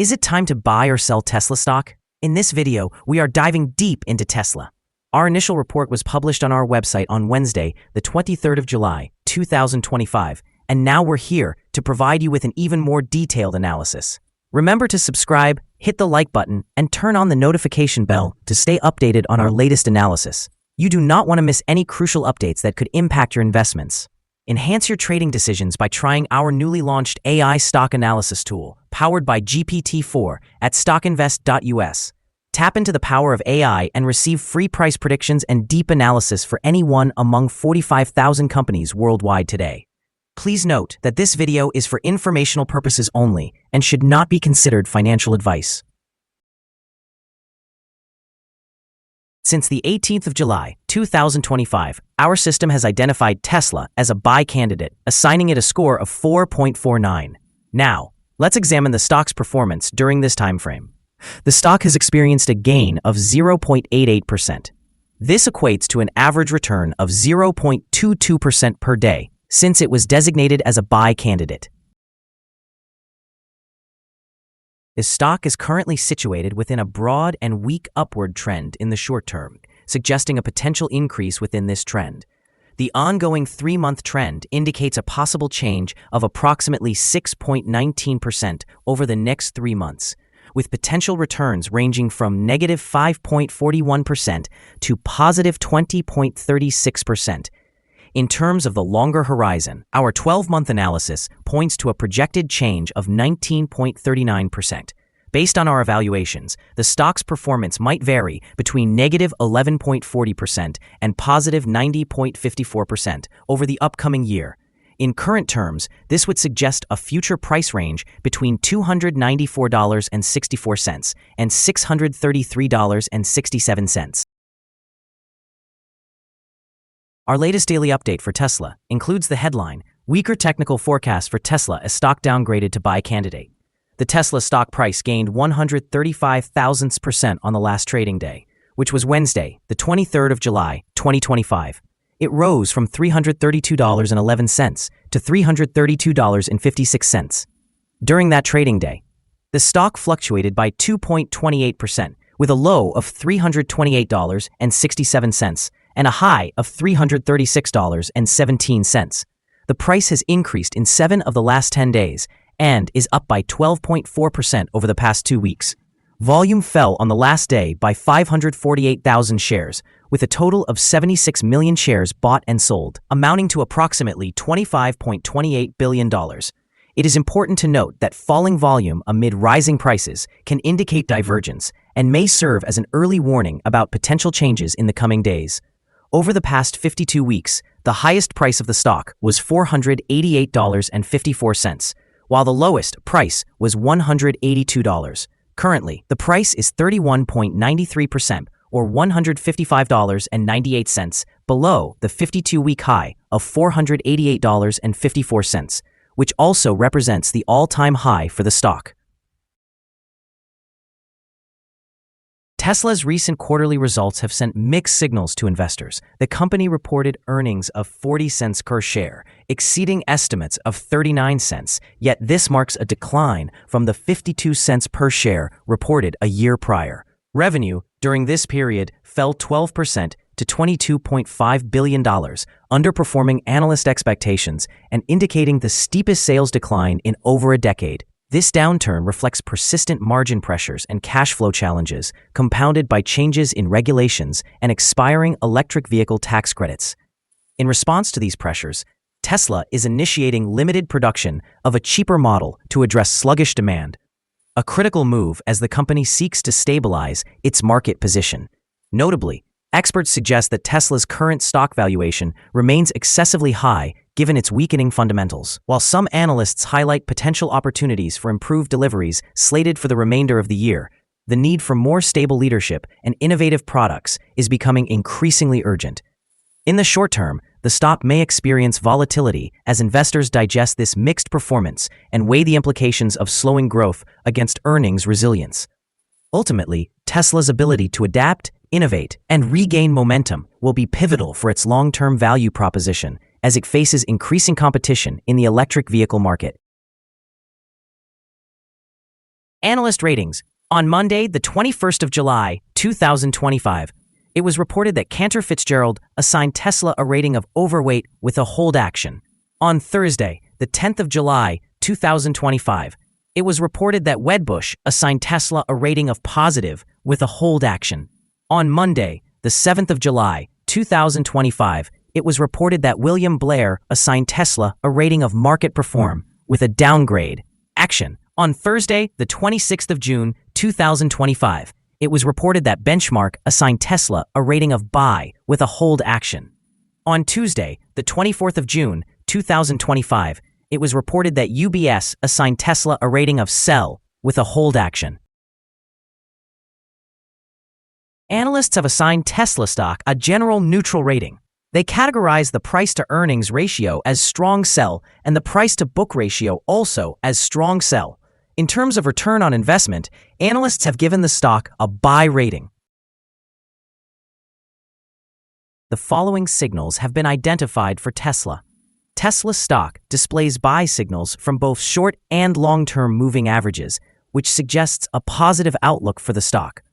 Is it time to buy or sell Tesla stock? In this video, we are diving deep into Tesla. Our initial report was published on our website on Wednesday, the 23rd of July, 2025, and now we're here to provide you with an even more detailed analysis. Remember to subscribe, hit the like button, and turn on the notification bell to stay updated on our latest analysis. You do not want to miss any crucial updates that could impact your investments. Enhance your trading decisions by trying our newly launched AI stock analysis tool, powered by GPT-4 at StockInvest.us. Tap into the power of AI and receive free price predictions and deep analysis for any one among 45,000 companies worldwide today. Please note that this video is for informational purposes only and should not be considered financial advice. Since the 18th of July, 2025, our system has identified Tesla as a buy candidate, assigning it a score of 4.49. Now, let's examine the stock's performance during this time frame. The stock has experienced a gain of 0.88%. This equates to an average return of 0.22% per day since it was designated as a buy candidate. The stock is currently situated within a broad and weak upward trend in the short term, suggesting a potential increase within this trend. The ongoing 3-month trend indicates a possible change of approximately 6.19% over the next 3 months, with potential returns ranging from negative 5.41% to positive 20.36%. In terms of the longer horizon, our 12-month analysis points to a projected change of 19.39%. Based on our evaluations, the stock's performance might vary between negative 11.40% and positive 90.54% over the upcoming year. In current terms, this would suggest a future price range between $294.64 and $633.67. Our latest daily update for Tesla includes the headline, Weaker Technical Forecast for Tesla as Stock Downgraded to Buy Candidate. The Tesla stock price gained 135,000% on the last trading day, which was Wednesday, the 23rd of July, 2025. It rose from $332.11 to $332.56. During that trading day, the stock fluctuated by 2.28%, with a low of $328.67 and a high of $336.17. The price has increased in 7 of the last 10 days and is up by 12.4% over the past 2 weeks. Volume fell on the last day by 548,000 shares, with a total of 76 million shares bought and sold, amounting to approximately $25.28 billion. It is important to note that falling volume amid rising prices can indicate divergence and may serve as an early warning about potential changes in the coming days. Over the past 52 weeks, the highest price of the stock was $488.54, while the lowest price was $182. Currently, the price is 31.93% or $155.98 below the 52-week high of $488.54, which also represents the all-time high for the stock. Tesla's recent quarterly results have sent mixed signals to investors. The company reported earnings of 40 cents per share, exceeding estimates of 39 cents, yet this marks a decline from the 52 cents per share reported a year prior. Revenue during this period fell 12% to $22.5 billion, underperforming analyst expectations and indicating the steepest sales decline in over a decade. This downturn reflects persistent margin pressures and cash flow challenges, compounded by changes in regulations and expiring electric vehicle tax credits. In response to these pressures, Tesla is initiating limited production of a cheaper model to address sluggish demand, a critical move as the company seeks to stabilize its market position. Notably, experts suggest that Tesla's current stock valuation remains excessively high given its weakening fundamentals, while some analysts highlight potential opportunities for improved deliveries slated for the remainder of the year. The need for more stable leadership and innovative products is becoming increasingly urgent. In the short term, the stock may experience volatility as investors digest this mixed performance and weigh the implications of slowing growth against earnings resilience. Ultimately, Tesla's ability to adapt, innovate, and regain momentum will be pivotal for its long-term value proposition as it faces increasing competition in the electric vehicle market. Analyst ratings. On Monday, the 21st of July, 2025, it was reported that Cantor Fitzgerald assigned Tesla a rating of overweight with a hold action. On Thursday, the 10th of July, 2025, it was reported that Wedbush assigned Tesla a rating of positive with a hold action. On Monday, the 7th of July, 2025, it was reported that William Blair assigned Tesla a rating of market perform with a downgrade action. On Thursday, the 26th of June, 2025, it was reported that Benchmark assigned Tesla a rating of buy with a hold action. On Tuesday, the 24th of June, 2025, it was reported that UBS assigned Tesla a rating of sell with a hold action. Analysts have assigned Tesla stock a general neutral rating. They categorize the price-to-earnings ratio as strong sell and the price-to-book ratio also as strong sell. In terms of return on investment, analysts have given the stock a buy rating. The following signals have been identified for Tesla. Tesla stock displays buy signals from both short and long-term moving averages, which suggests a positive outlook for the stock.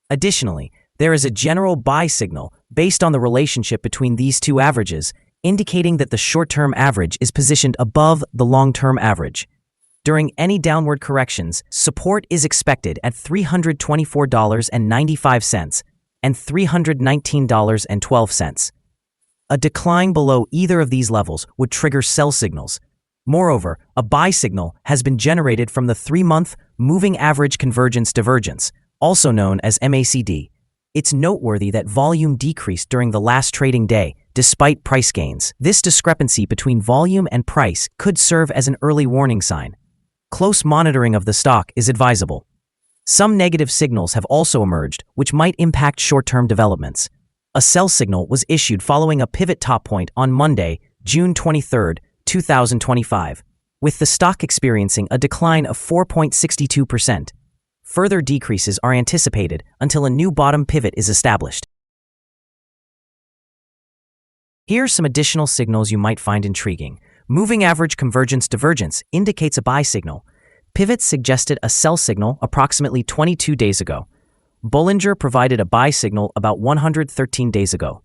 Additionally, there is a general buy signal based on the relationship between these two averages, indicating that the short-term average is positioned above the long-term average. During any downward corrections, support is expected at $324.95 and $319.12. A decline below either of these levels would trigger sell signals. Moreover, a buy signal has been generated from the 3-month Moving Average Convergence Divergence, also known as MACD. It's noteworthy that volume decreased during the last trading day, despite price gains. This discrepancy between volume and price could serve as an early warning sign. Close monitoring of the stock is advisable. Some negative signals have also emerged, which might impact short-term developments. A sell signal was issued following a pivot top point on Monday, June 23, 2025, with the stock experiencing a decline of 4.62%. Further decreases are anticipated until a new bottom pivot is established. Here are some additional signals you might find intriguing. Moving Average Convergence Divergence indicates a buy signal. Pivots suggested a sell signal approximately 22 days ago. Bollinger provided a buy signal about 113 days ago.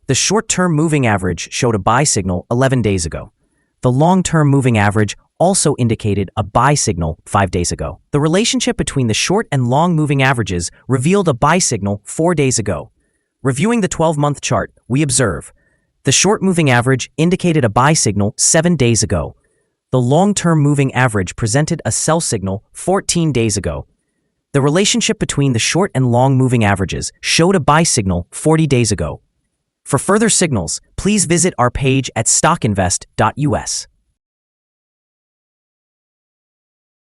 The short-term moving average showed a buy signal 11 days ago. The long-term moving average also indicated a buy signal 5 days ago. The relationship between the short and long moving averages revealed a buy signal 4 days ago. Reviewing the 12-month chart, we observe the short moving average indicated a buy signal 7 days ago. The long-term moving average presented a sell signal 14 days ago. The relationship between the short and long moving averages showed a buy signal 40 days ago. For further signals, please visit our page at StockInvest.us.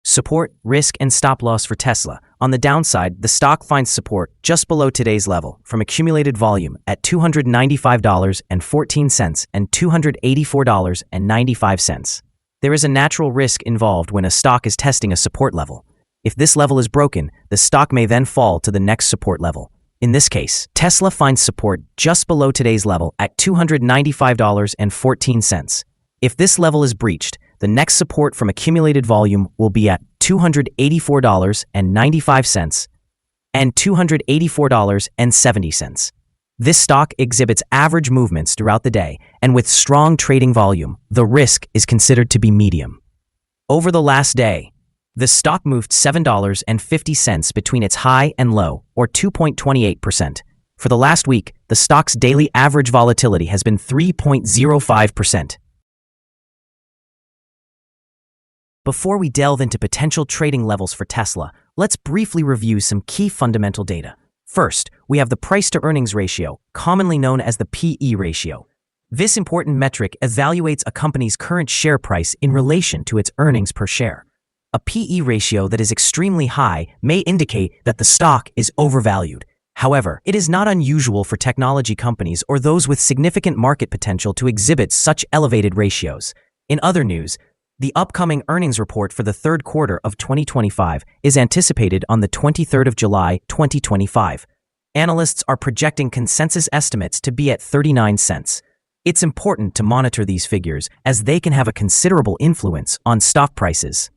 Support, risk, and stop loss for Tesla. On the downside, the stock finds support just below today's level from accumulated volume at $295.14 and $284.95. There is a natural risk involved when a stock is testing a support level. If this level is broken, the stock may then fall to the next support level. In this case, Tesla finds support just below today's level at $295.14. If this level is breached, the next support from accumulated volume will be at $284.95 and $284.70. This stock exhibits average movements throughout the day, and with strong trading volume, the risk is considered to be medium. Over the last day, the stock moved $7.50 between its high and low, or 2.28%. For the last week, the stock's daily average volatility has been 3.05%. Before we delve into potential trading levels for Tesla, let's briefly review some key fundamental data. First, we have the price-to-earnings ratio, commonly known as the PE ratio. This important metric evaluates a company's current share price in relation to its earnings per share. A PE ratio that is extremely high may indicate that the stock is overvalued. However, it is not unusual for technology companies or those with significant market potential to exhibit such elevated ratios. In other news, the upcoming earnings report for the third quarter of 2025 is anticipated on the 23rd of July, 2025. Analysts are projecting consensus estimates to be at 39 cents. It's important to monitor these figures as they can have a considerable influence on stock prices.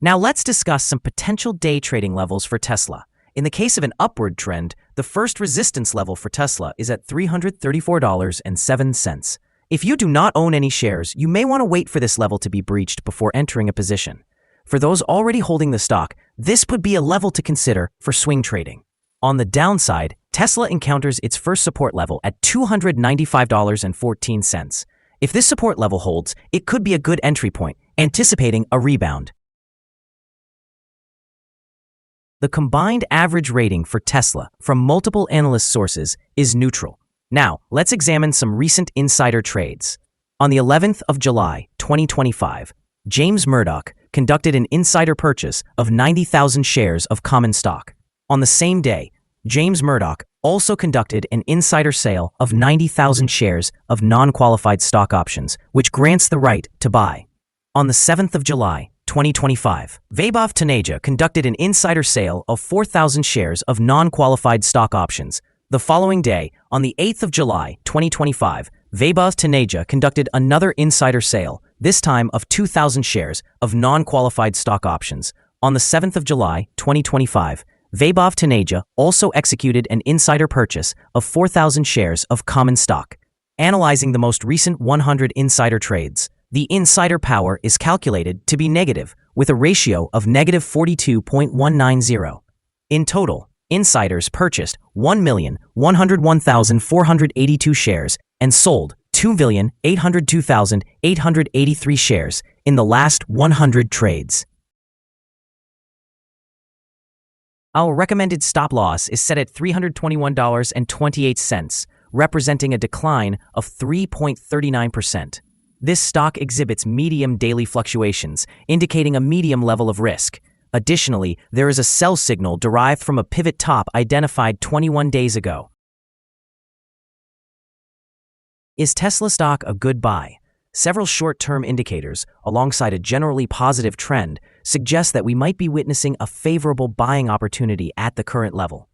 Now let's discuss some potential day trading levels for Tesla. In the case of an upward trend, the first resistance level for Tesla is at $334.07. If you do not own any shares, you may want to wait for this level to be breached before entering a position. For those already holding the stock, this would be a level to consider for swing trading. On the downside, Tesla encounters its first support level at $295.14. If this support level holds, it could be a good entry point, anticipating a rebound. The combined average rating for Tesla from multiple analyst sources is neutral. Now, let's examine some recent insider trades. On the 11th of July, 2025, James Murdoch conducted an insider purchase of 90,000 shares of common stock. On the same day, James Murdoch also conducted an insider sale of 90,000 shares of non-qualified stock options, which grants the right to buy. On the 7th of July, 2025, Vaibhav Taneja conducted an insider sale of 4,000 shares of non-qualified stock options. The following day, on the 8th of July, 2025, Vaibhav Taneja conducted another insider sale, this time of 2,000 shares of non-qualified stock options. On the 7th of July, 2025, Vaibhav Taneja also executed an insider purchase of 4,000 shares of common stock. Analyzing the most recent 100 insider trades, the insider power is calculated to be negative, with a ratio of negative 42.190. In total, insiders purchased 1,101,482 shares and sold 2,802,883 shares in the last 100 trades. Our recommended stop loss is set at $321.28, representing a decline of 3.39%. This stock exhibits medium daily fluctuations, indicating a medium level of risk. Additionally, there is a sell signal derived from a pivot top identified 21 days ago. Is Tesla stock a good buy? Several short-term indicators, alongside a generally positive trend, suggest that we might be witnessing a favorable buying opportunity at the current level.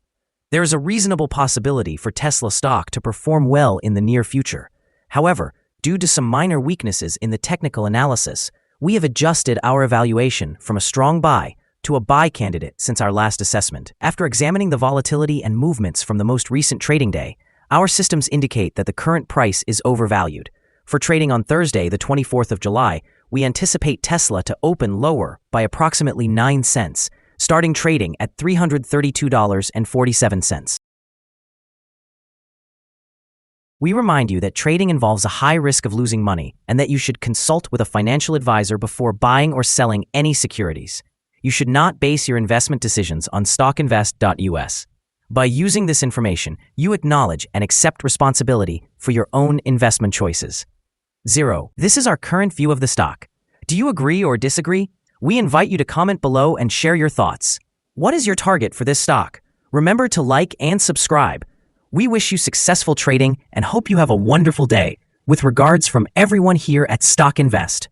There is a reasonable possibility for Tesla stock to perform well in the near future. However, due to some minor weaknesses in the technical analysis, we have adjusted our evaluation from a strong buy to a buy candidate since our last assessment. After examining the volatility and movements from the most recent trading day, our systems indicate that the current price is overvalued. For trading on Thursday, the 24th of July, we anticipate Tesla to open lower by approximately 9 cents, starting trading at $332.47. We remind you that trading involves a high risk of losing money and that you should consult with a financial advisor before buying or selling any securities. You should not base your investment decisions on StockInvest.us. By using this information, you acknowledge and accept responsibility for your own investment choices. 0. This is our current view of the stock. Do you agree or disagree? We invite you to comment below and share your thoughts. What is your target for this stock? Remember to like and subscribe. We wish you successful trading and hope you have a wonderful day. With regards from everyone here at Stock Invest.